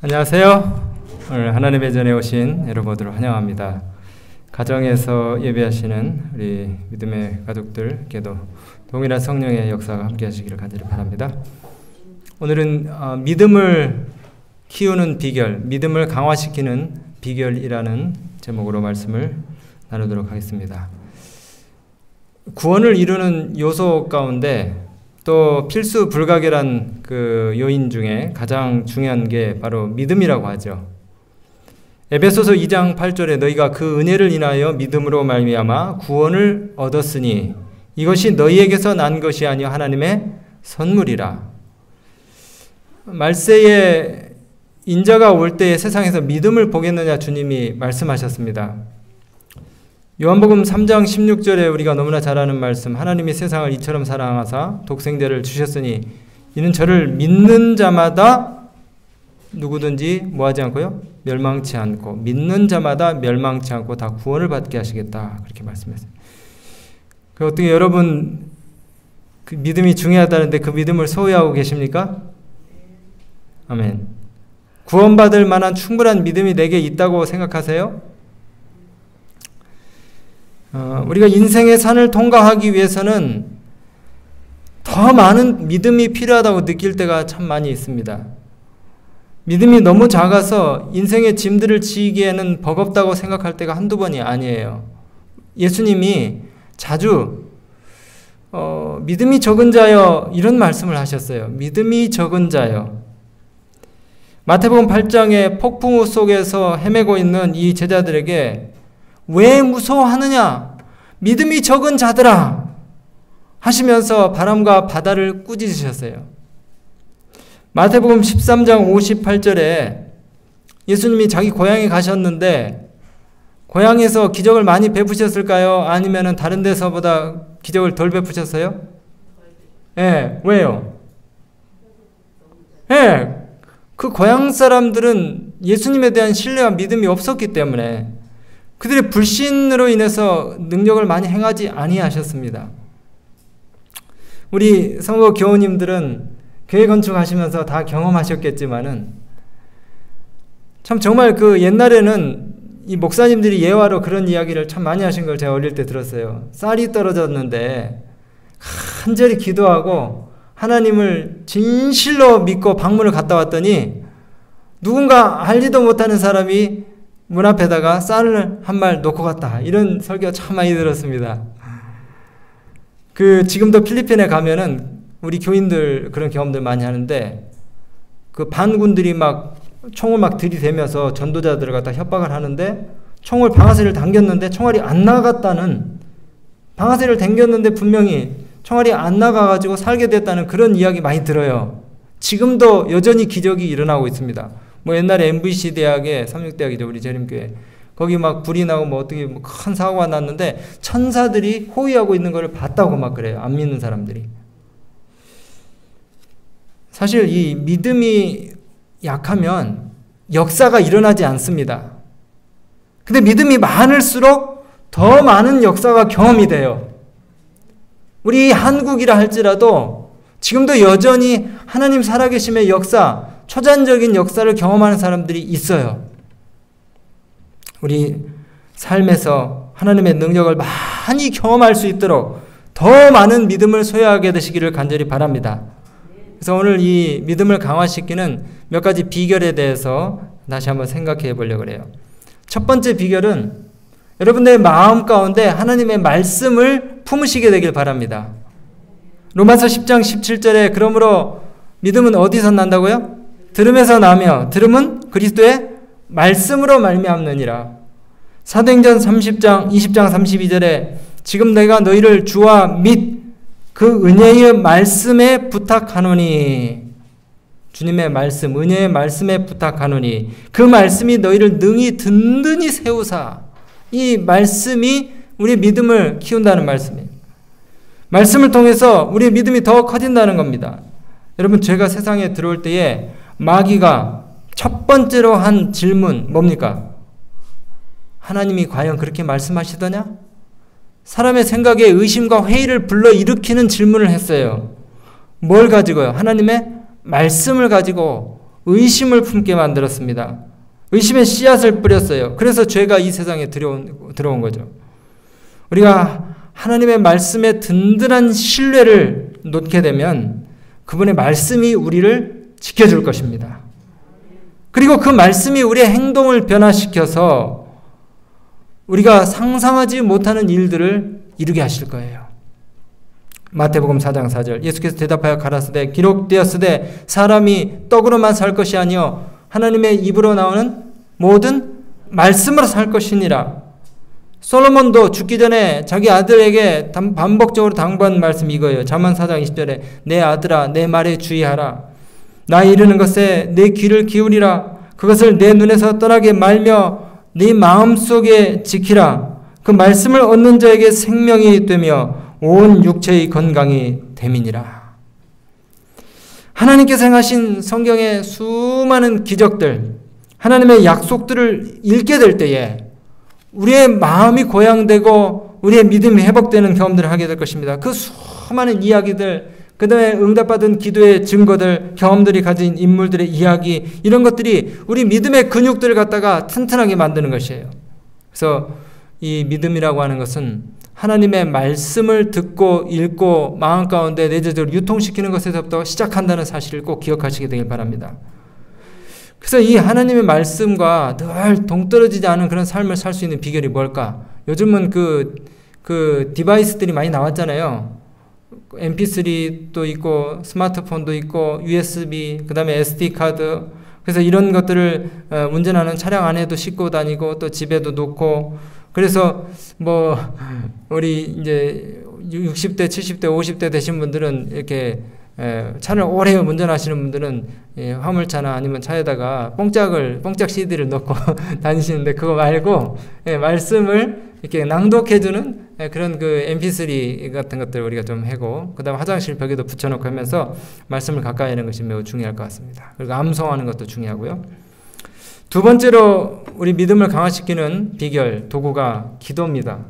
안녕하세요. 오늘 하나님의 전에 오신 여러분들을 환영합니다. 가정에서 예배하시는 우리 믿음의 가족들께도 동일한 성령의 역사가 함께 하시기를 간절히 바랍니다. 오늘은 믿음을 키우는 비결, 믿음을 강화시키는 비결이라는 제목으로 말씀을 나누도록 하겠습니다. 구원을 이루는 요소 가운데 또 필수 불가결한 그 요인 중에 가장 중요한 게 바로 믿음이라고 하죠. 에베소서 2장 8절에 너희가 그 은혜를 인하여 믿음으로 말미암아 구원을 얻었으니 이것이 너희에게서 난 것이 아니요 하나님의 선물이라. 말세에 인자가 올 때에 세상에서 믿음을 보겠느냐 주님이 말씀하셨습니다. 요한복음 3장 16절에 우리가 너무나 잘 아는 말씀, 하나님이 세상을 이처럼 사랑하사 독생자를 주셨으니 이는 저를 믿는 자마다 누구든지 뭐하지 않고요? 멸망치 않고, 믿는 자마다 멸망치 않고 다 구원을 받게 하시겠다, 그렇게 말씀했어요. 어떻게 여러분 그 믿음이 중요하다는데 그 믿음을 소유하고 계십니까? 아멘. 구원받을 만한 충분한 믿음이 내게 있다고 생각하세요? 우리가 인생의 산을 통과하기 위해서는 더 많은 믿음이 필요하다고 느낄 때가 참 많이 있습니다. 믿음이 너무 작아서 인생의 짐들을 지기에는 버겁다고 생각할 때가 한두 번이 아니에요. 예수님이 자주 믿음이 적은 자여 이런 말씀을 하셨어요. 믿음이 적은 자여. 마태복음 8장의 폭풍우 속에서 헤매고 있는 이 제자들에게 왜 무서워하느냐? 믿음이 적은 자들아! 하시면서 바람과 바다를 꾸짖으셨어요. 마태복음 13장 58절에 예수님이 자기 고향에 가셨는데 고향에서 기적을 많이 베푸셨을까요? 아니면 다른 데서보다 기적을 덜 베푸셨어요? 예, 왜요? 예, 그 고향 사람들은 예수님에 대한 신뢰와 믿음이 없었기 때문에 그들의 불신으로 인해서 능력을 많이 행하지 아니하셨습니다. 우리 성도 교우님들은 교회 건축하시면서 다 경험하셨겠지만은 참 정말 그 옛날에는 이 목사님들이 예화로 그런 이야기를 참 많이 하신 걸 제가 어릴 때 들었어요. 쌀이 떨어졌는데 간절히 기도하고 하나님을 진실로 믿고 방문을 갔다 왔더니 누군가 알지도 못하는 사람이 문 앞에다가 쌀을 한 말 놓고 갔다. 이런 설교 참 많이 들었습니다. 지금도 필리핀에 가면은 우리 교인들 그런 경험들 많이 하는데 그 반군들이 막 총을 막 들이대면서 전도자들을 갖다 협박을 하는데 총을 방아쇠를 당겼는데 총알이 안 나갔다는, 방아쇠를 당겼는데 분명히 총알이 안 나가가지고 살게 됐다는 그런 이야기 많이 들어요. 지금도 여전히 기적이 일어나고 있습니다. 뭐 옛날에 MVC 대학에, 삼육대학이죠, 우리 재림교회. 거기 막 불이 나고 뭐 어떻게 뭐 큰 사고가 났는데 천사들이 호위하고 있는 걸 봤다고 막 그래요. 안 믿는 사람들이. 사실 이 믿음이 약하면 역사가 일어나지 않습니다. 근데 믿음이 많을수록 더 많은 역사가 경험이 돼요. 우리 한국이라 할지라도 지금도 여전히 하나님 살아계심의 역사, 초자연적인 역사를 경험하는 사람들이 있어요. 우리 삶에서 하나님의 능력을 많이 경험할 수 있도록 더 많은 믿음을 소유하게 되시기를 간절히 바랍니다. 그래서 오늘 이 믿음을 강화시키는 몇 가지 비결에 대해서 다시 한번 생각해 보려고 해요. 첫 번째 비결은 여러분들의 마음 가운데 하나님의 말씀을 품으시게 되길 바랍니다. 로마서 10장 17절에 그러므로 믿음은 어디서 난다고요? 들음에서 나며 들음은 그리스도의 말씀으로 말미암느니라. 사도행전 30장 20장 32절에 지금 내가 너희를 주와 및 그 은혜의 말씀에 부탁하노니, 주님의 말씀, 은혜의 말씀에 부탁하노니 그 말씀이 너희를 능히 든든히 세우사. 이 말씀이 우리의 믿음을 키운다는 말씀이에요. 말씀을 통해서 우리의 믿음이 더 커진다는 겁니다. 여러분, 죄가 세상에 들어올 때에 마귀가 첫 번째로 한 질문 뭡니까? 하나님이 과연 그렇게 말씀하시더냐? 사람의 생각에 의심과 회의를 불러일으키는 질문을 했어요. 뭘 가지고요? 하나님의 말씀을 가지고 의심을 품게 만들었습니다. 의심의 씨앗을 뿌렸어요. 그래서 죄가 이 세상에 들어온 거죠. 우리가 하나님의 말씀에 든든한 신뢰를 놓게 되면 그분의 말씀이 우리를 지켜줄 것입니다. 그리고 그 말씀이 우리의 행동을 변화시켜서 우리가 상상하지 못하는 일들을 이루게 하실 거예요. 마태복음 4장 4절 예수께서 대답하여 가라사대 기록되었으되 사람이 떡으로만 살 것이 아니요 하나님의 입으로 나오는 모든 말씀으로 살 것이니라. 솔로몬도 죽기 전에 자기 아들에게 반복적으로 당부한 말씀이 이거예요. 잠언 4장 20절에 내 아들아 내 말에 주의하라. 나 이르는 것에 내 귀를 기울이라. 그것을 내 눈에서 떠나게 말며 네 마음속에 지키라. 그 말씀을 얻는 자에게 생명이 되며 온 육체의 건강이 됨이니라. 하나님께서 행하신 성경의 수많은 기적들, 하나님의 약속들을 읽게 될 때에 우리의 마음이 고양되고 우리의 믿음이 회복되는 경험들을 하게 될 것입니다. 그 수많은 이야기들, 그 다음에 응답받은 기도의 증거들, 경험들이 가진 인물들의 이야기, 이런 것들이 우리 믿음의 근육들을 갖다가 튼튼하게 만드는 것이에요. 그래서 이 믿음이라고 하는 것은 하나님의 말씀을 듣고 읽고 마음 가운데 내재적으로 유통시키는 것에서부터 시작한다는 사실을 꼭 기억하시게 되길 바랍니다. 그래서 이 하나님의 말씀과 늘 동떨어지지 않은 그런 삶을 살 수 있는 비결이 뭘까? 요즘은 그 디바이스들이 많이 나왔잖아요. MP3도 있고 스마트폰도 있고 USB, 그 다음에 SD카드. 그래서 이런 것들을 운전하는 차량 안에도 싣고 다니고 또 집에도 놓고, 그래서 뭐 우리 이제 60대, 70대, 50대 되신 분들은 이렇게 차를 오래 운전하시는 분들은 화물차나 아니면 차에다가 뽕짝 CD를 넣고 다니시는데, 그거 말고 말씀을 이렇게 낭독해주는 그런 그 MP3 같은 것들을 우리가 좀 하고, 그 다음에 화장실 벽에도 붙여놓고 하면서 말씀을 가까이 하는 것이 매우 중요할 것 같습니다. 그리고 암송하는 것도 중요하고요. 두 번째로 우리 믿음을 강화시키는 비결, 도구가 기도입니다.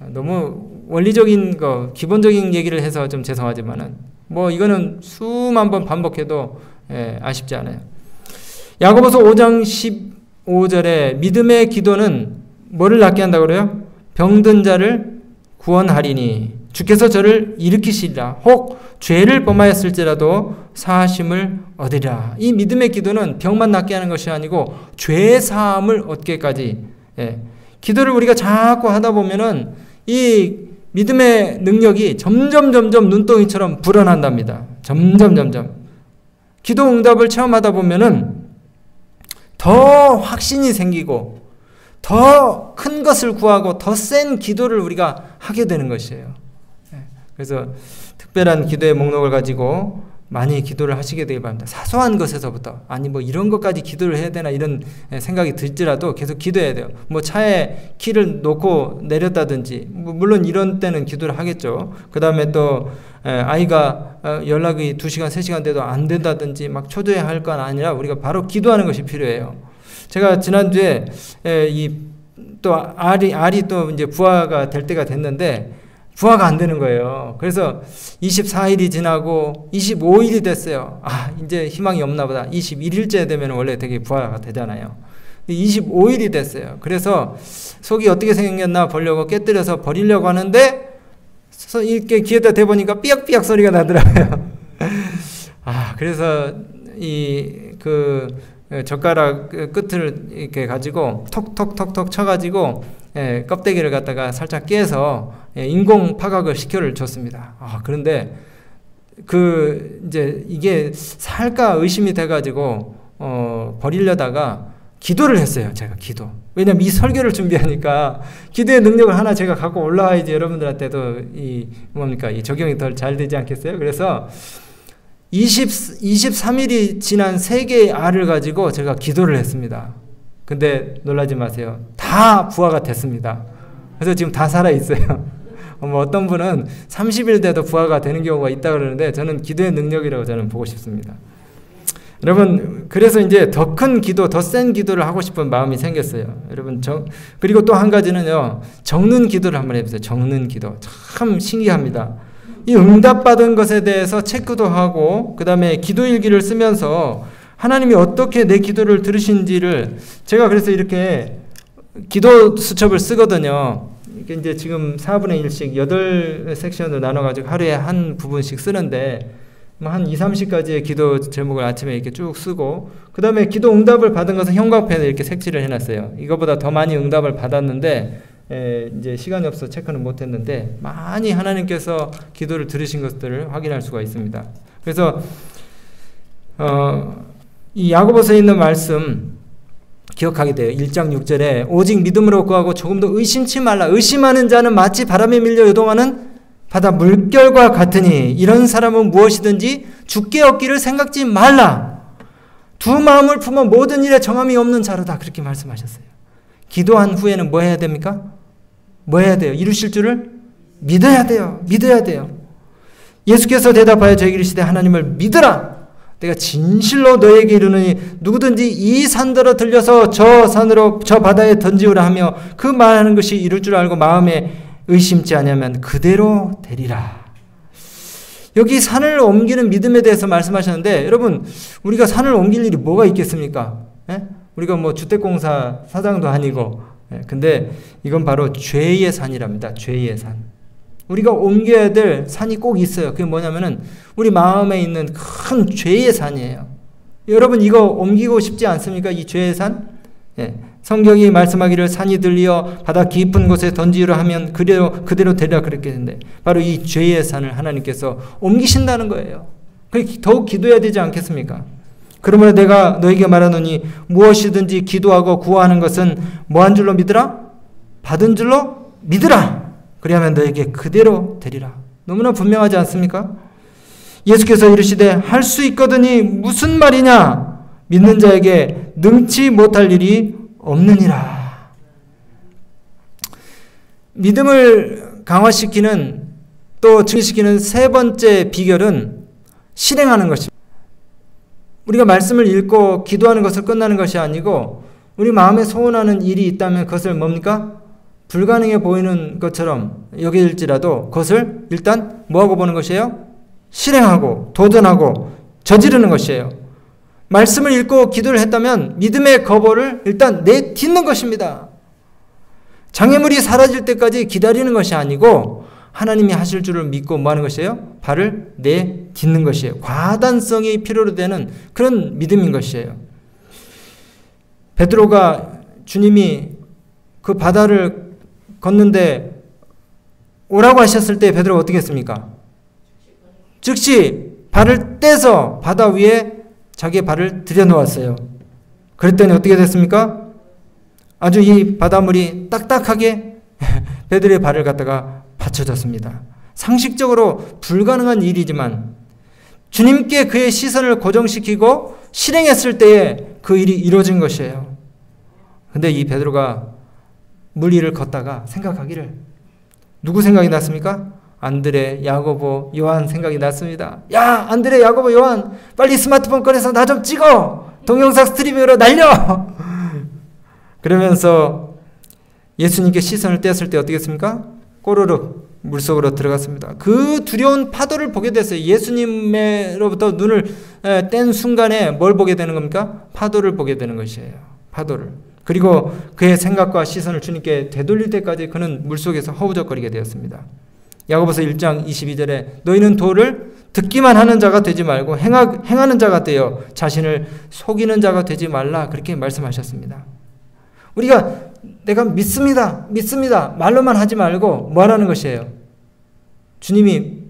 너무 원리적인 거, 기본적인 얘기를 해서 좀 죄송하지만은 뭐 이거는 수만 번 반복해도 아쉽지 않아요. 야고보서 5장 15절에 믿음의 기도는 뭐를 낫게 한다고 그래요? 병든 자를 구원하리니 주께서 저를 일으키시리라. 혹 죄를 범하였을지라도 사하심을 얻으리라. 이 믿음의 기도는 병만 낫게 하는 것이 아니고 죄 사함을 얻게까지. 기도를 우리가 자꾸 하다 보면은 이 믿음의 능력이 점점 눈덩이처럼 불어난답니다. 점점. 기도 응답을 체험하다 보면은 더 확신이 생기고 더 큰 것을 구하고 더 센 기도를 우리가 하게 되는 것이에요. 그래서 특별한 기도의 목록을 가지고 많이 기도를 하시게 되길 바랍니다. 사소한 것에서부터, 아니 뭐 이런 것까지 기도를 해야 되나 이런 생각이 들지라도 계속 기도해야 돼요. 뭐 차에 키를 놓고 내렸다든지, 물론 이런 때는 기도를 하겠죠. 그 다음에 또 아이가 연락이 2시간 3시간 돼도 안 된다든지 막 초조해 할 건 아니라 우리가 바로 기도하는 것이 필요해요. 제가 지난주에 또 알이 또 이제 부화가 될 때가 됐는데 부화가 안 되는 거예요. 그래서 24일이 지나고 25일이 됐어요. 이제 희망이 없나 보다. 21일째 되면 원래 되게 부화가 되잖아요. 25일이 됐어요. 그래서 속이 어떻게 생겼나 보려고 깨뜨려서 버리려고 하는데 이렇게 귀에다 대보니까 삐약삐약 소리가 나더라고요. 그래서 젓가락 끝을 이렇게 가지고 톡톡톡톡 쳐가지고 껍데기를 갖다가 살짝 깨서 인공 파각을 시켜를 줬습니다. 그런데 이제 이게 살까 의심이 돼가지고 버리려다가 기도를 했어요. 제가 기도. 왜냐면 이 설교를 준비하니까 기도의 능력을 하나 제가 갖고 올라와야지 여러분들한테도 이 적용이 더 잘 되지 않겠어요? 그래서 23일이 지난 3개의 알을 가지고 제가 기도를 했습니다. 근데 놀라지 마세요. 다 부화가 됐습니다. 그래서 지금 다 살아있어요. 어떤 분은 30일 돼도 부화가 되는 경우가 있다 그러는데 저는 기도의 능력이라고 저는 보고 싶습니다. 여러분, 그래서 이제 더 큰 기도, 더 센 기도를 하고 싶은 마음이 생겼어요. 여러분, 그리고 또 한 가지는요, 적는 기도를 한번 해보세요. 적는 기도. 참 신기합니다. 이 응답받은 것에 대해서 체크도 하고, 그 다음에 기도일기를 쓰면서 하나님이 어떻게 내 기도를 들으신지를 제가 그래서 이렇게 기도 수첩을 쓰거든요. 이게 이제 지금 4분의 1씩 8섹션으로 나눠가지고 하루에 한 부분씩 쓰는데 한 2, 30가지의 기도 제목을 아침에 이렇게 쭉 쓰고 그 다음에 기도 응답을 받은 것은 형광펜에 이렇게 색칠을 해놨어요. 이거보다 더 많이 응답을 받았는데 이제 시간이 없어서 체크는 못했는데 많이 하나님께서 기도를 들으신 것들을 확인할 수가 있습니다. 그래서 이 야고보서에 있는 말씀 기억하게 돼요. 1장 6절에 오직 믿음으로 구하고 조금도 의심치 말라. 의심하는 자는 마치 바람에 밀려 요동하는 바다 물결과 같으니 이런 사람은 무엇이든지 주께 얻기를 생각지 말라. 두 마음을 품어 모든 일에 정함이 없는 자로다. 그렇게 말씀하셨어요. 기도한 후에는 뭐 해야 됩니까? 뭐 해야 돼요? 이루실 줄을 믿어야 돼요. 믿어야 돼요. 예수께서 대답하여 저에게 이르시되 하나님을 믿으라. 내가 진실로 너에게 이르노니 누구든지 이 산더러 들려서 저 산으로 저 바다에 던지우라 하며 그 말하는 것이 이룰 줄 알고 마음에 의심치 않으면 그대로 되리라. 여기 산을 옮기는 믿음에 대해서 말씀하셨는데 여러분 우리가 산을 옮길 일이 뭐가 있겠습니까? 우리가 뭐 주택공사 사장도 아니고 근데 이건 바로 죄의 산이랍니다. 죄의 산. 우리가 옮겨야 될 산이 꼭 있어요. 그게 뭐냐면은 우리 마음에 있는 큰 죄의 산이에요. 여러분 이거 옮기고 싶지 않습니까? 이 죄의 산? 성경이 말씀하기를 산이 들리어 바다 깊은 곳에 던지우라 하면 그대로 되리라 그랬게 된대. 바로 이 죄의 산을 하나님께서 옮기신다는 거예요. 더욱 기도해야 되지 않겠습니까? 그러므로 내가 너에게 말하노니 무엇이든지 기도하고 구하는 것은 뭐한 줄로 믿으라? 받은 줄로 믿으라. 그리하면 너에게 그대로 되리라. 너무나 분명하지 않습니까? 예수께서 이르시되 할 수 있거든이 무슨 말이냐? 믿는 자에게 능치 못할 일이 없느니라. 믿음을 강화시키는 또 증시키는 세 번째 비결은 실행하는 것입니다. 우리가 말씀을 읽고 기도하는 것을 끝나는 것이 아니고 우리 마음에 소원하는 일이 있다면 그것을 뭡니까? 불가능해 보이는 것처럼 여길지라도 그것을 일단 뭐하고 보는 것이에요? 실행하고 도전하고 저지르는 것이에요. 말씀을 읽고 기도를 했다면 믿음의 거벌을 일단 내딛는 것입니다. 장애물이 사라질 때까지 기다리는 것이 아니고 하나님이 하실 줄을 믿고 뭐 하는 것이에요? 발을 내딛는 것이에요. 과단성이 필요로 되는 그런 믿음인 것이에요. 베드로가 주님이 그 바다를 걷는데 오라고 하셨을 때 베드로가 어떻게 했습니까? 즉시 발을 떼서 바다 위에 자기의 발을 들여놓았어요. 그랬더니 어떻게 됐습니까? 아주 이 바닷물이 딱딱하게 베드로의 발을 갖다가 받쳐줬습니다. 상식적으로 불가능한 일이지만 주님께 그의 시선을 고정시키고 실행했을 때에 그 일이 이루어진 것이에요. 근데 이 베드로가 물 위를 걷다가 생각하기를 누구 생각이 났습니까? 안드레, 야고보, 요한 생각이 났습니다. 야, 안드레, 야고보, 요한 빨리 스마트폰 꺼내서 나 좀 찍어. 동영상 스트리밍으로 날려. 그러면서 예수님께 시선을 떼었을 때 어떻게 했습니까? 꼬르륵 물속으로 들어갔습니다. 그 두려운 파도를 보게 됐어요. 예수님으로부터 눈을 뗀 순간에 뭘 보게 되는 겁니까? 파도를 보게 되는 것이에요. 파도를. 그리고 그의 생각과 시선을 주님께 되돌릴 때까지 그는 물속에서 허우적거리게 되었습니다. 야고보서 1장 22절에 너희는 도를 듣기만 하는 자가 되지 말고 행하는 자가 되어 자신을 속이는 자가 되지 말라 그렇게 말씀하셨습니다. 우리가 내가 믿습니다. 말로만 하지 말고 뭐 하라는 것이에요? 주님이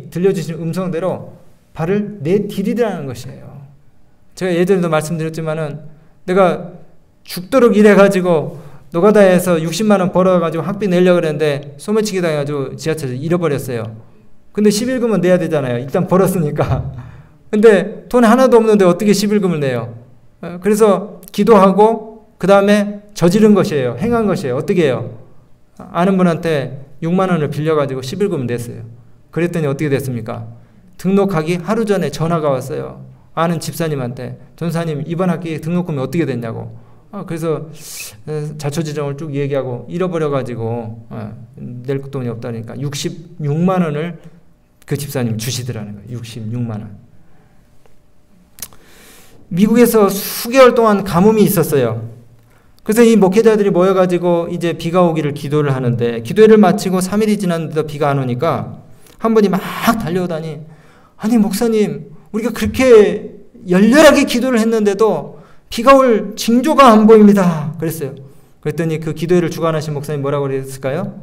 들려주신 음성대로 발을 내디디라는 것이에요. 제가 예전에도 말씀드렸지만은 내가 죽도록 일해가지고 노가다에서 60만 원 벌어가지고 학비 내려고 그랬는데 소매치기 당해가지고 지하철에서 잃어버렸어요. 근데 11금은 내야 되잖아요. 일단 벌었으니까. 근데 돈 하나도 없는데 어떻게 11금을 내요? 그래서 기도하고 그 다음에 저지른 것이에요. 행한 것이에요. 어떻게 해요? 아는 분한테 6만 원을 빌려가지고 11금을 냈어요. 그랬더니 어떻게 됐습니까? 등록하기 하루 전에 전화가 왔어요. 아는 집사님한테 전사님 이번 학기에 등록금이 어떻게 됐냐고. 그래서 자초지종을 쭉 얘기하고 잃어버려가지고 낼 돈이 없다니까 66만 원을 그 집사님 주시더라는 거예요. 66만 원. 미국에서 수개월 동안 가뭄이 있었어요. 그래서 이 목회자들이 모여가지고 이제 비가 오기를 기도를 하는데, 기도회를 마치고 3일이 지났는데도 비가 안 오니까 한 분이 막 달려오다니, 아니 목사님, 우리가 그렇게 열렬하게 기도를 했는데도 비가 올 징조가 안 보입니다. 그랬어요. 그랬더니 그 기도회를 주관하신 목사님 뭐라고 그랬을까요?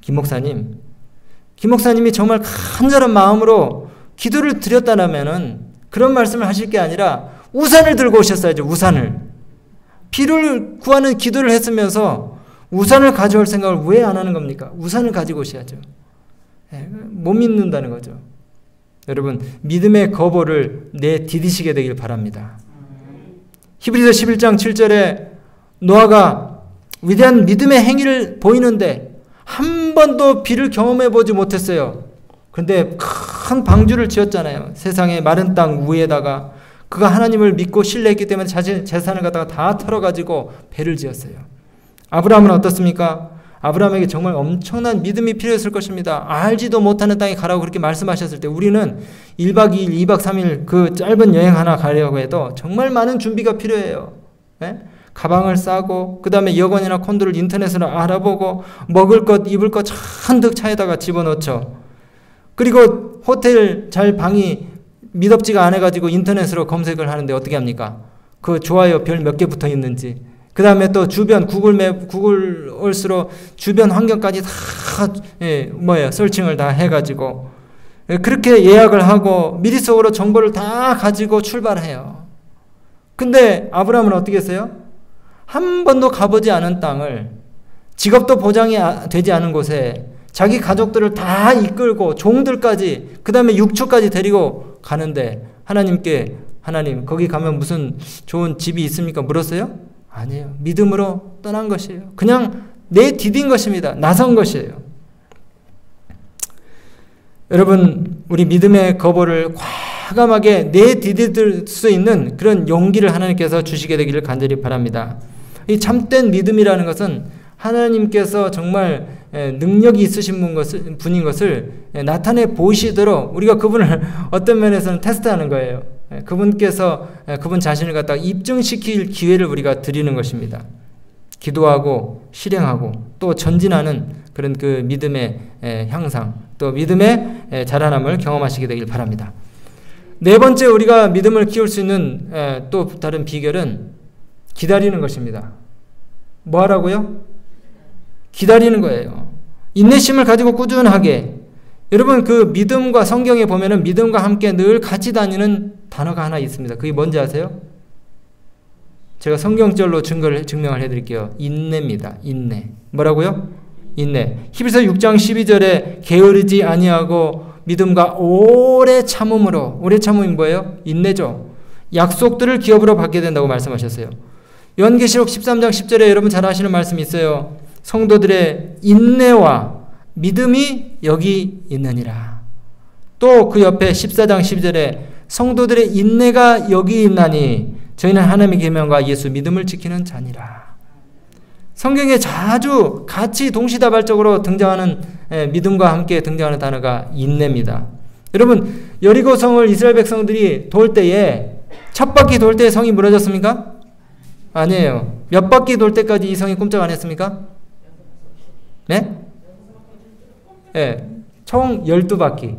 김 목사님이 정말 간절한 마음으로 기도를 드렸다면은 그런 말씀을 하실 게 아니라 우산을 들고 오셨어야죠. 우산을. 비를 구하는 기도를 했으면서 우산을 가져올 생각을 왜 안 하는 겁니까? 우산을 가지고 오셔야죠. 못 믿는다는 거죠. 여러분, 믿음의 거보를 내디디시게 되길 바랍니다. 히브리서 11장 7절에 노아가 위대한 믿음의 행위를 보이는데 한 번도 비를 경험해 보지 못했어요. 그런데 큰 방주를 지었잖아요. 세상의 마른 땅 위에다가. 그가 하나님을 믿고 신뢰했기 때문에 자신 재산을 갖다가 다 털어가지고 배를 지었어요. 아브라함은 어떻습니까? 아브라함에게 정말 엄청난 믿음이 필요했을 것입니다. 알지도 못하는 땅에 가라고 그렇게 말씀하셨을 때 우리는 1박 2일, 2박 3일 그 짧은 여행 하나 가려고 해도 정말 많은 준비가 필요해요. 네? 가방을 싸고 그 다음에 여권이나 콘도를 인터넷으로 알아보고 먹을 것, 입을 것 잔뜩 차에다가 집어넣죠. 그리고 호텔 잘 방이 미덥지가 않아가지고 인터넷으로 검색을 하는데 어떻게 합니까? 그 좋아요 별 몇 개 붙어 있는지, 그 다음에 또 주변 구글 얼스로 주변 환경까지 다 설칭을 다 해가지고 그렇게 예약을 하고 미리속으로 정보를 다 가지고 출발해요. 근데 아브라함은 어떻게 했어요? 한 번도 가보지 않은 땅을, 직업도 보장이 되지 않은 곳에 자기 가족들을 다 이끌고 종들까지, 그 다음에 육축까지 데리고 가는데 하나님께, 하나님 거기 가면 무슨 좋은 집이 있습니까? 물었어요? 아니에요. 믿음으로 떠난 것이에요. 그냥 내디딘 것입니다. 나선 것이에요. 여러분, 우리 믿음의 거보를 과감하게 내디딜 수 있는 그런 용기를 하나님께서 주시게 되기를 간절히 바랍니다. 이 참된 믿음이라는 것은 하나님께서 정말 능력이 있으신 분인 것을 나타내 보이시도록 우리가 그분을 어떤 면에서는 테스트하는 거예요. 그분께서 그분 자신을 갖다가 입증시킬 기회를 우리가 드리는 것입니다. 기도하고 실행하고 또 전진하는 그런 그 믿음의 향상, 또 믿음의 자라남을 경험하시게 되길 바랍니다. 네 번째, 우리가 믿음을 키울 수 있는 또 다른 비결은 기다리는 것입니다. 뭐 하라고요? 기다리는 거예요. 인내심을 가지고 꾸준하게. 여러분, 그 믿음과 성경에 보면은 믿음과 함께 늘 같이 다니는 단어가 하나 있습니다. 그게 뭔지 아세요? 제가 성경절로 증명을 해드릴게요. 인내입니다. 인내. 뭐라고요? 인내. 히브리서 6장 12절에 게으르지 아니하고 믿음과 오래 참음으로. 오래 참음이 뭐예요? 인내죠. 약속들을 기업으로 받게 된다고 말씀하셨어요. 요한계시록 13장 10절에 여러분 잘 아시는 말씀이 있어요. 성도들의 인내와 믿음이 여기 있느니라. 또 그 옆에 14장 12절에 성도들의 인내가 여기 있나니 저희는 하나님의 계명과 예수 믿음을 지키는 자니라. 성경에 자주 같이 동시다발적으로 등장하는, 믿음과 함께 등장하는 단어가 인내입니다. 여러분, 여리고성을 이스라엘 백성들이 돌 때에 첫 바퀴 돌 때에 성이 무너졌습니까? 아니에요. 몇 바퀴 돌 때까지 이 성이 꼼짝 안 했습니까? 네? 네, 총 12바퀴.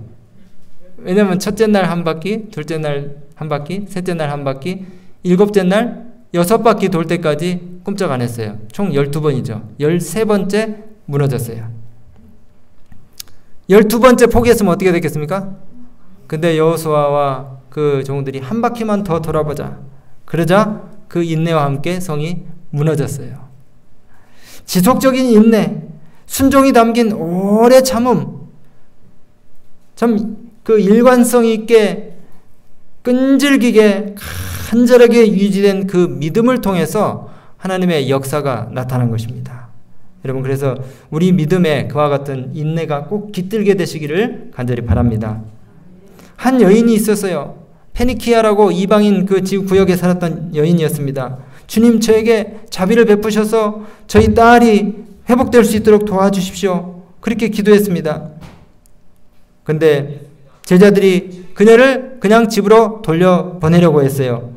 왜냐면 첫째 날 한 바퀴, 둘째 날 한 바퀴, 셋째 날 한 바퀴, 일곱째 날 6바퀴 돌 때까지 꼼짝 안 했어요. 총 12번이죠. 13번째 무너졌어요. 12번째 포기했으면 어떻게 됐겠습니까? 근데 여호수아와 그 종들이 한 바퀴만 더 돌아보자. 그러자 그 인내와 함께 성이 무너졌어요. 지속적인 인내, 순종이 담긴 오래 참음, 참 그 일관성 있게 끈질기게 간절하게 유지된 그 믿음을 통해서 하나님의 역사가 나타난 것입니다. 여러분, 그래서 우리 믿음에 그와 같은 인내가 꼭 깃들게 되시기를 간절히 바랍니다. 한 여인이 있었어요. 페니키아라고 이방인 그 지구 구역에 살았던 여인이었습니다. 주님, 저에게 자비를 베푸셔서 저희 딸이 회복될 수 있도록 도와주십시오. 그렇게 기도했습니다. 근데 제자들이 그녀를 그냥 집으로 돌려보내려고 했어요.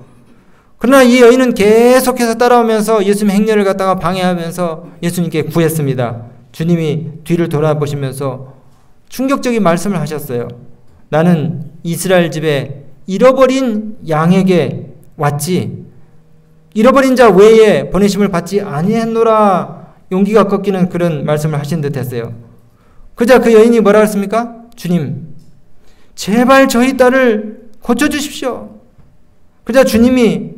그러나 이 여인은 계속해서 따라오면서 예수님 행렬을 갖다가 방해하면서 예수님께 구했습니다. 주님이 뒤를 돌아보시면서 충격적인 말씀을 하셨어요. 나는 이스라엘 집에 잃어버린 양에게 왔지 잃어버린 자 외에 보내심을 받지 아니했노라. 용기가 꺾이는 그런 말씀을 하신 듯 했어요. 그자 그 여인이 뭐라 했습니까? 주님, 제발 저희 딸을 고쳐주십시오. 그자 주님이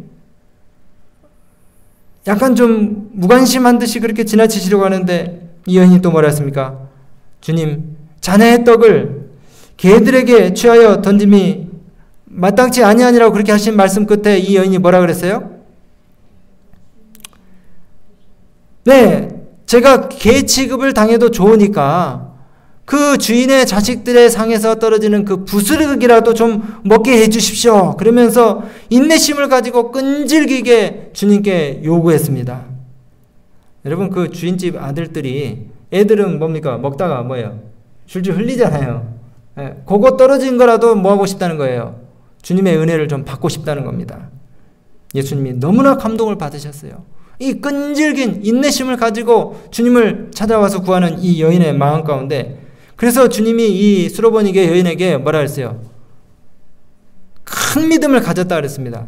약간 좀 무관심한 듯이 그렇게 지나치시려고 하는데 이 여인이 또 뭐라 했습니까? 주님, 자네의 떡을 개들에게 취하여 던짐이 마땅치 아니하니라고 그렇게 하신 말씀 끝에 이 여인이 뭐라 그랬어요? 네, 제가 개 취급을 당해도 좋으니까 그 주인의 자식들의 상에서 떨어지는 그 부스러기라도 좀 먹게 해주십시오. 그러면서 인내심을 가지고 끈질기게 주님께 요구했습니다. 여러분, 그 주인집 아들들이 애들은 뭡니까? 먹다가 뭐예요? 줄줄 흘리잖아요. 그거 떨어진 거라도 뭐 하고 싶다는 거예요? 주님의 은혜를 좀 받고 싶다는 겁니다. 예수님이 너무나 감동을 받으셨어요. 이 끈질긴 인내심을 가지고 주님을 찾아와서 구하는 이 여인의 마음 가운데, 그래서 주님이 이 수로보니게 여인에게 뭐라 했어요? 큰 믿음을 가졌다 그랬습니다.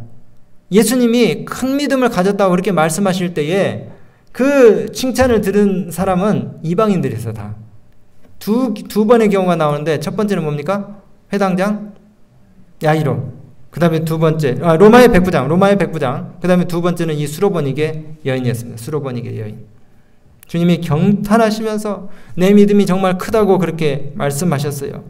예수님이 큰 믿음을 가졌다고 그렇게 말씀하실 때에 그 칭찬을 들은 사람은 이방인들이었어요. 다. 두 번의 경우가 나오는데 첫 번째는 뭡니까? 회당장 야이로. 그 다음에 두 번째 로마의 백부장. 그 다음에 두 번째는 이 수로보니게 여인이었습니다. 수로보니게 여인. 주님이 경탄하시면서 내 믿음이 정말 크다고 그렇게 말씀하셨어요.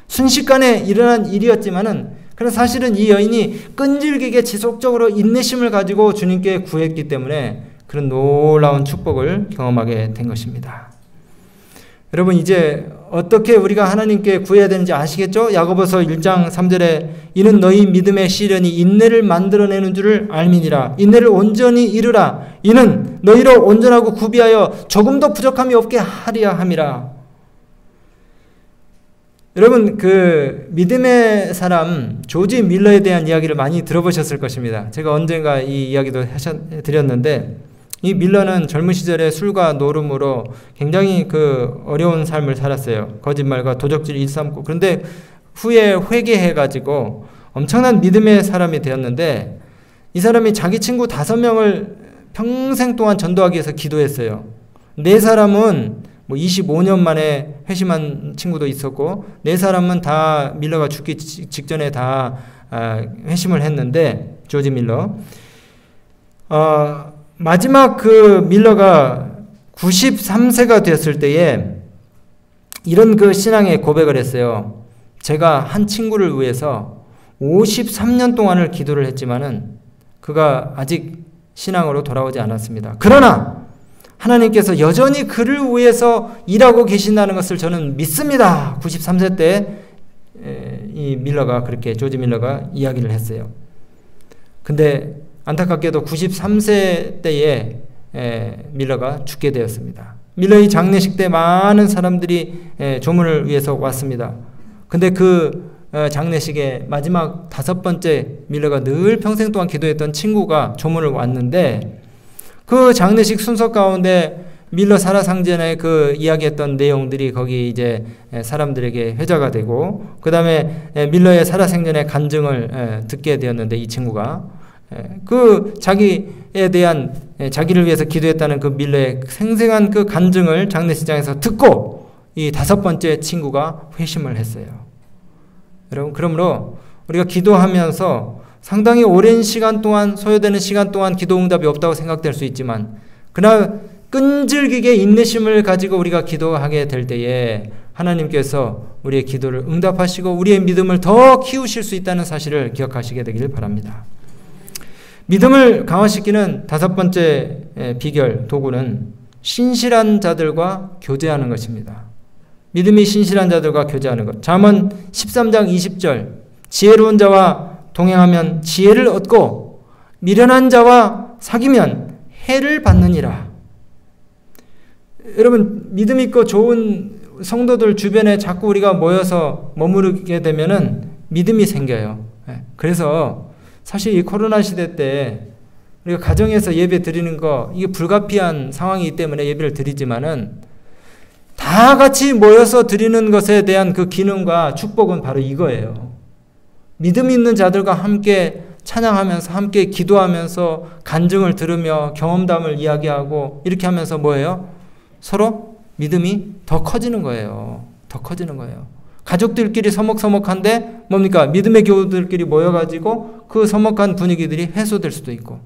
순식간에 일어난 일이었지만은, 그래서 사실은 이 여인이 끈질기게 지속적으로 인내심을 가지고 주님께 구했기 때문에 그런 놀라운 축복을 경험하게 된 것입니다. 여러분, 이제 어떻게 우리가 하나님께 구해야 되는지 아시겠죠? 야고보서 1장 3절에 이는 너희 믿음의 시련이 인내를 만들어내는 줄을 알미니라. 인내를 온전히 이루라. 이는 너희로 온전하고 구비하여 조금도 부족함이 없게 하리라 함이라. 여러분, 그 믿음의 사람 조지 밀러에 대한 이야기를 많이 들어보셨을 것입니다. 제가 언젠가 이 이야기도 드렸는데, 이 밀러는 젊은 시절에 술과 노름으로 굉장히 그 어려운 삶을 살았어요. 거짓말과 도적질을 일삼고. 그런데 후에 회개해가지고 엄청난 믿음의 사람이 되었는데, 이 사람이 자기 친구 5명을 평생 동안 전도하기 위해서 기도했어요. 4사람은 뭐 25년 만에 회심한 친구도 있었고, 4사람은 다 밀러가 죽기 직전에 다 회심을 했는데, 조지 밀러. 마지막 그 밀러가 93세가 되었을 때에 이런 그 신앙의 고백을 했어요. 제가 한 친구를 위해서 53년 동안을 기도를 했지만은 그가 아직 신앙으로 돌아오지 않았습니다. 그러나 하나님께서 여전히 그를 위해서 일하고 계신다는 것을 저는 믿습니다. 93세 때 이 밀러가 그렇게, 조지 밀러가 이야기를 했어요. 근데 안타깝게도 93세 때에 밀러가 죽게 되었습니다. 밀러의 장례식 때 많은 사람들이 조문을 위해서 왔습니다. 근데 그 장례식에 마지막 5번째 밀러가 늘 평생 동안 기도했던 친구가 조문을 왔는데, 그 장례식 순서 가운데 밀러 살아상전에 그 이야기했던 내용들이 거기 이제 사람들에게 회자가 되고, 그 다음에 밀러의 살아생전의 간증을 듣게 되었는데, 이 친구가 그 자기에 대한, 자기를 위해서 기도했다는 그 밀러의 생생한 그 간증을 장례식장에서 듣고 이 5번째 친구가 회심을 했어요. 여러분, 그러므로 우리가 기도하면서 상당히 오랜 시간 동안, 소요되는 시간 동안 기도 응답이 없다고 생각될 수 있지만, 그러나 끈질기게 인내심을 가지고 우리가 기도하게 될 때에 하나님께서 우리의 기도를 응답하시고 우리의 믿음을 더 키우실 수 있다는 사실을 기억하시게 되길 바랍니다. 믿음을 강화시키는 5번째 비결, 도구는 신실한 자들과 교제하는 것입니다. 믿음이 신실한 자들과 교제하는 것. 잠언 13장 20절, 지혜로운 자와 동행하면 지혜를 얻고 미련한 자와 사귀면 해를 받느니라. 여러분, 믿음 있고 좋은 성도들 주변에 자꾸 우리가 모여서 머무르게 되면은 믿음이 생겨요. 그래서 사실 이 코로나 시대 때 우리가 가정에서 예배 드리는 거 이게 불가피한 상황이기 때문에 예배를 드리지만은 다 같이 모여서 드리는 것에 대한 그 기능과 축복은 바로 이거예요. 믿음 있는 자들과 함께 찬양하면서 함께 기도하면서 간증을 들으며 경험담을 이야기하고 이렇게 하면서 뭐예요? 서로 믿음이 더 커지는 거예요. 더 커지는 거예요. 가족들끼리 서먹서먹한데 뭡니까? 믿음의 교우들끼리 모여가지고 그 서먹한 분위기들이 해소될 수도 있고,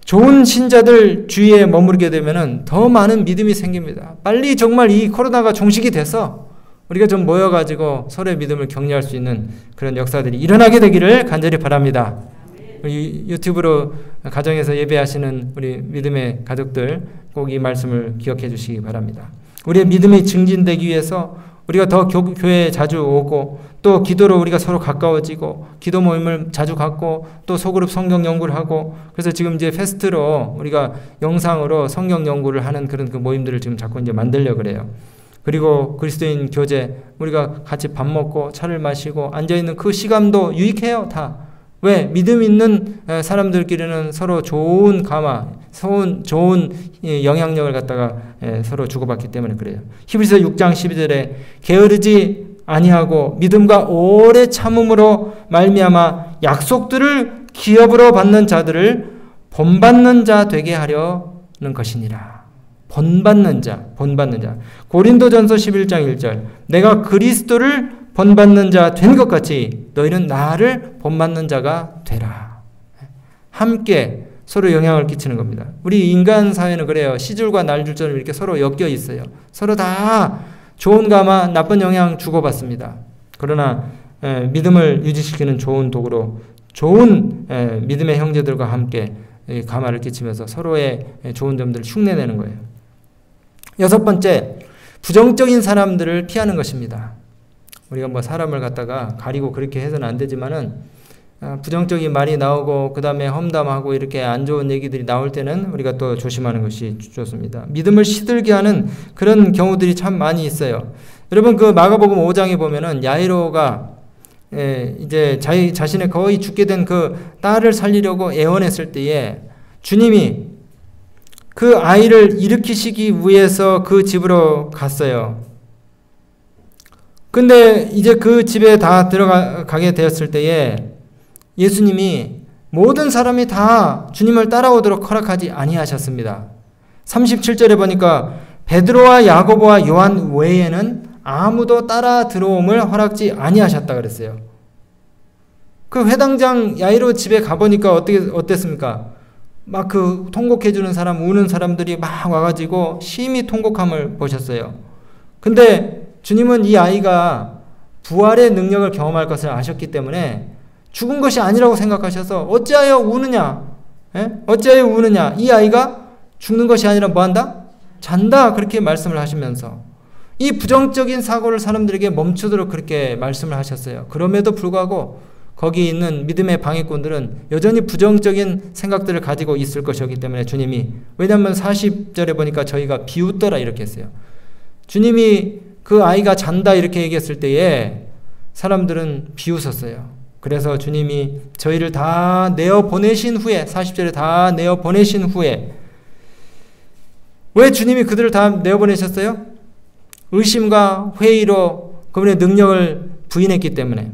좋은 신자들 주위에 머무르게 되면은 더 많은 믿음이 생깁니다. 빨리 정말 이 코로나가 종식이 돼서 우리가 좀 모여가지고 서로의 믿음을 격려할 수 있는 그런 역사들이 일어나게 되기를 간절히 바랍니다. 우리 유튜브로 가정에서 예배하시는 우리 믿음의 가족들 꼭 이 말씀을 기억해 주시기 바랍니다. 우리의 믿음이 증진되기 위해서 우리가 더 교회에 자주 오고 또 기도로 우리가 서로 가까워지고 기도 모임을 자주 갖고 또 소그룹 성경 연구를 하고, 그래서 지금 이제 페스트로 우리가 영상으로 성경 연구를 하는 그런 그 모임들을 지금 자꾸 이제 만들려고 그래요. 그리고 그리스도인 교제, 우리가 같이 밥 먹고 차를 마시고 앉아있는 그 시간도 유익해요. 다. 왜? 믿음 있는 사람들끼리는 서로 좋은 감화, 좋은 영향력을 갖다가 서로 주고받기 때문에 그래요. 히브리서 6장 12절에 게으르지 아니하고 믿음과 오래 참음으로 말미암아 약속들을 기업으로 받는 자들을 본받는 자 되게 하려는 것이니라. 본받는 자. 고린도전서 11장 1절. 내가 그리스도를 본받는 자 된 것 같이 너희는 나를 본받는 자가 되라. 함께 서로 영향을 끼치는 겁니다. 우리 인간 사회는 그래요. 시줄과 날줄처럼 이렇게 서로 엮여 있어요. 서로 다 좋은 감화, 나쁜 영향 주고받습니다. 그러나 믿음을 유지시키는 좋은 도구로 좋은 믿음의 형제들과 함께 감화를 끼치면서 서로의 좋은 점들을 흉내내는 거예요. 여섯 번째, 부정적인 사람들을 피하는 것입니다. 우리가 뭐 사람을 갖다가 가리고 그렇게 해서는 안 되지만은 부정적인 말이 나오고 그 다음에 험담하고 이렇게 안 좋은 얘기들이 나올 때는 우리가 또 조심하는 것이 좋습니다. 믿음을 시들게 하는 그런 경우들이 참 많이 있어요. 여러분 그 마가복음 5장에 보면은 야이로가 이제 자신의 거의 죽게 된 그 딸을 살리려고 애원했을 때에 주님이 그 아이를 일으키시기 위해서 그 집으로 갔어요. 근데 이제 그 집에 다 들어가게 되었을 때에 예수님이 모든 사람이 다 주님을 따라오도록 허락하지 아니하셨습니다. 37절에 보니까 베드로와 야고보와 요한 외에는 아무도 따라 들어옴을 허락지 아니하셨다 그랬어요. 그 회당장 야이로 집에 가보니까 어땠습니까? 막 그 통곡해주는 사람, 우는 사람들이 막 와가지고 심히 통곡함을 보셨어요. 근데 주님은 이 아이가 부활의 능력을 경험할 것을 아셨기 때문에 죽은 것이 아니라고 생각하셔서 어찌하여 우느냐? 어찌하여 우느냐? 이 아이가 죽는 것이 아니라 뭐한다? 잔다. 그렇게 말씀을 하시면서 이 부정적인 사고를 사람들에게 멈추도록 그렇게 말씀을 하셨어요. 그럼에도 불구하고 거기 있는 믿음의 방해꾼들은 여전히 부정적인 생각들을 가지고 있을 것이기 때문에 주님이, 왜냐하면 40절에 보니까 저희가 비웃더라 이렇게 했어요. 주님이 그 아이가 잔다 이렇게 얘기했을 때에 사람들은 비웃었어요. 그래서 주님이 저희를 다 내어보내신 후에, 40절에 다 내어보내신 후에, 왜 주님이 그들을 다 내어보내셨어요? 의심과 회의로 그분의 능력을 부인했기 때문에.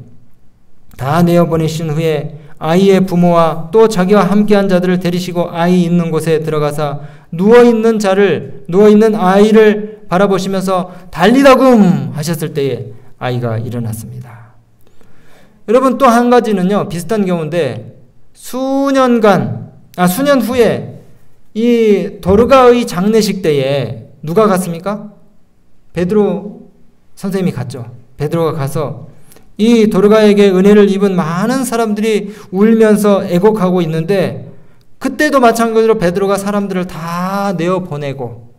다 내어보내신 후에 아이의 부모와 또 자기와 함께한 자들을 데리시고 아이 있는 곳에 들어가서 누워있는 아이를 바라보시면서 달리다굼 하셨을 때에 아이가 일어났습니다. 여러분 또 한 가지는요, 비슷한 경우인데 수년 후에 이 도르가의 장례식 때에 누가 갔습니까? 베드로 선생님이 갔죠. 베드로가 가서 이 도르가에게 은혜를 입은 많은 사람들이 울면서 애곡하고 있는데, 그때도 마찬가지로 베드로가 사람들을 다 내어보내고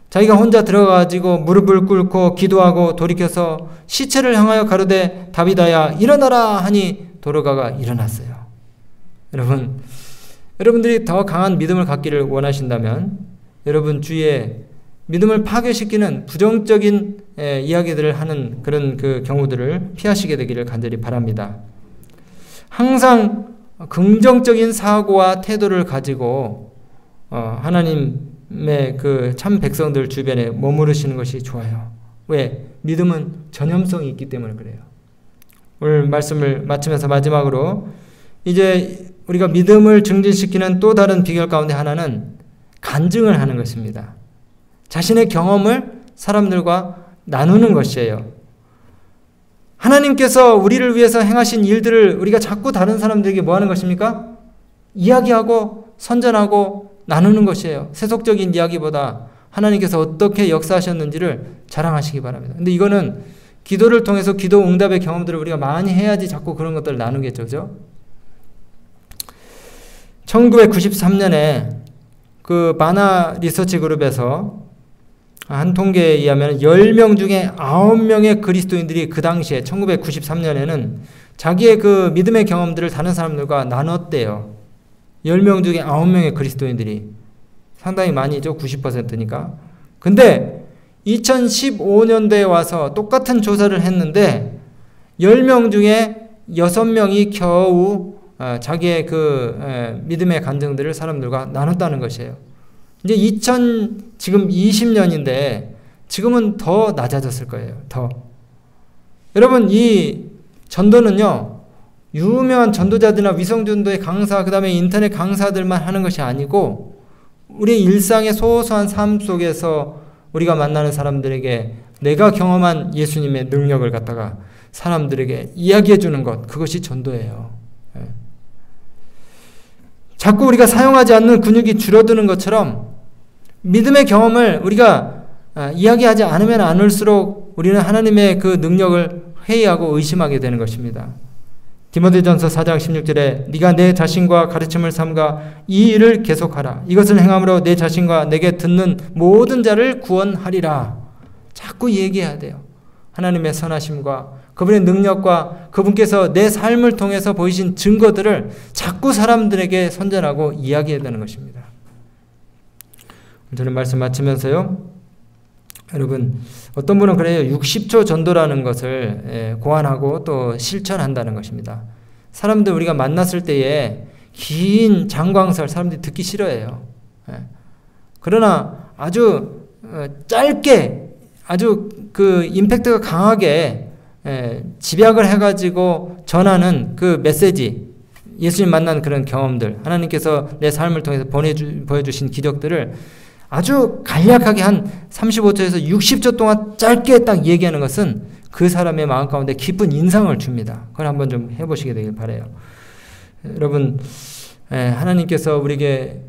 자기가 혼자 들어가가지고 무릎을 꿇고 기도하고 돌이켜서 시체를 향하여 가로되 다비다야 일어나라 하니 도르가가 일어났어요. 여러분들이 더 강한 믿음을 갖기를 원하신다면 여러분 주위에 믿음을 파괴시키는 부정적인 이야기들을 하는 그런 그 경우들을 피하시게 되기를 간절히 바랍니다. 항상 긍정적인 사고와 태도를 가지고 하나님의 그 참 백성들 주변에 머무르시는 것이 좋아요. 왜? 믿음은 전염성이 있기 때문에 그래요. 오늘 말씀을 마치면서 마지막으로 이제 우리가 믿음을 증진시키는 또 다른 비결 가운데 하나는 간증을 하는 것입니다. 자신의 경험을 사람들과 나누는 것이에요. 하나님께서 우리를 위해서 행하신 일들을 우리가 자꾸 다른 사람들에게 뭐 하는 것입니까? 이야기하고 선전하고 나누는 것이에요. 세속적인 이야기보다 하나님께서 어떻게 역사하셨는지를 자랑하시기 바랍니다. 근데 이거는 기도를 통해서 기도 응답의 경험들을 우리가 많이 해야지 자꾸 그런 것들을 나누겠죠. 그죠? 1993년에 그 바나 리서치 그룹에서 한 통계에 의하면 10명 중에 9명의 그리스도인들이 그 당시에 1993년에는 자기의 그 믿음의 경험들을 다른 사람들과 나눴대요. 10명 중에 9명의 그리스도인들이. 상당히 많이죠. 90%니까. 근데 2015년도에 와서 똑같은 조사를 했는데 10명 중에 6명이 겨우 자기의 그 믿음의 간증들을 사람들과 나눴다는 것이에요. 이제 지금 20년인데 지금은 더 낮아졌을 거예요. 더. 여러분, 이 전도는요, 유명한 전도자들이나 위성전도의 강사, 그 다음에 인터넷 강사들만 하는 것이 아니고 우리 일상의 소소한 삶 속에서 우리가 만나는 사람들에게 내가 경험한 예수님의 능력을 갖다가 사람들에게 이야기해 주는 것, 그것이 전도예요. 자꾸 우리가 사용하지 않는 근육이 줄어드는 것처럼 믿음의 경험을 우리가 이야기하지 않으면 않을수록 우리는 하나님의 그 능력을 회의하고 의심하게 되는 것입니다. 디모데전서 4장 16절에 네가 내 자신과 가르침을 삼가 이 일을 계속하라. 이것을 행함으로 내 자신과 내게 듣는 모든 자를 구원하리라. 자꾸 얘기해야 돼요. 하나님의 선하심과 그분의 능력과 그분께서 내 삶을 통해서 보이신 증거들을 자꾸 사람들에게 선전하고 이야기해야 되는 것입니다. 저는 말씀 마치면서요, 여러분, 어떤 분은 그래요. 60초 전도라는 것을 고안하고 또 실천한다는 것입니다. 사람들 우리가 만났을 때에 긴 장광설 사람들이 듣기 싫어해요. 그러나 아주 짧게 아주 그 임팩트가 강하게 집약을 해가지고 전하는 그 메시지, 예수님 만난 그런 경험들, 하나님께서 내 삶을 통해서 보여주신 기적들을 아주 간략하게 한 35초에서 60초 동안 짧게 딱 얘기하는 것은 그 사람의 마음 가운데 깊은 인상을 줍니다. 그걸 한번 좀 해보시게 되길 바라요. 여러분, 하나님께서 우리에게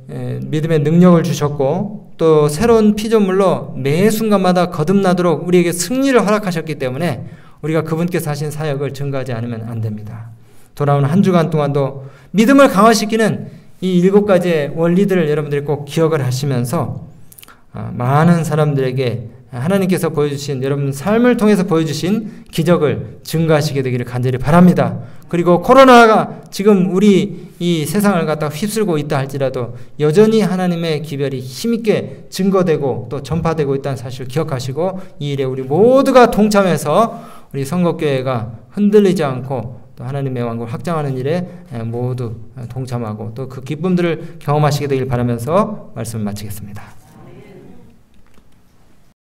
믿음의 능력을 주셨고 또 새로운 피조물로 매 순간마다 거듭나도록 우리에게 승리를 허락하셨기 때문에 우리가 그분께서 하신 사역을 증거하지 않으면 안 됩니다. 돌아오는 한 주간 동안도 믿음을 강화시키는 이 7가지의 원리들을 여러분들이 꼭 기억을 하시면서 많은 사람들에게 하나님께서 보여주신, 여러분 삶을 통해서 보여주신 기적을 증거하시게 되기를 간절히 바랍니다. 그리고 코로나가 지금 우리 이 세상을 갖다가 휩쓸고 있다 할지라도 여전히 하나님의 기별이 힘있게 증거되고 또 전파되고 있다는 사실을 기억하시고 이 일에 우리 모두가 동참해서 우리 선곡교회가 흔들리지 않고 또 하나님의 왕국을 확장하는 일에 모두 동참하고 또 그 기쁨들을 경험하시게 되길 바라면서 말씀을 마치겠습니다.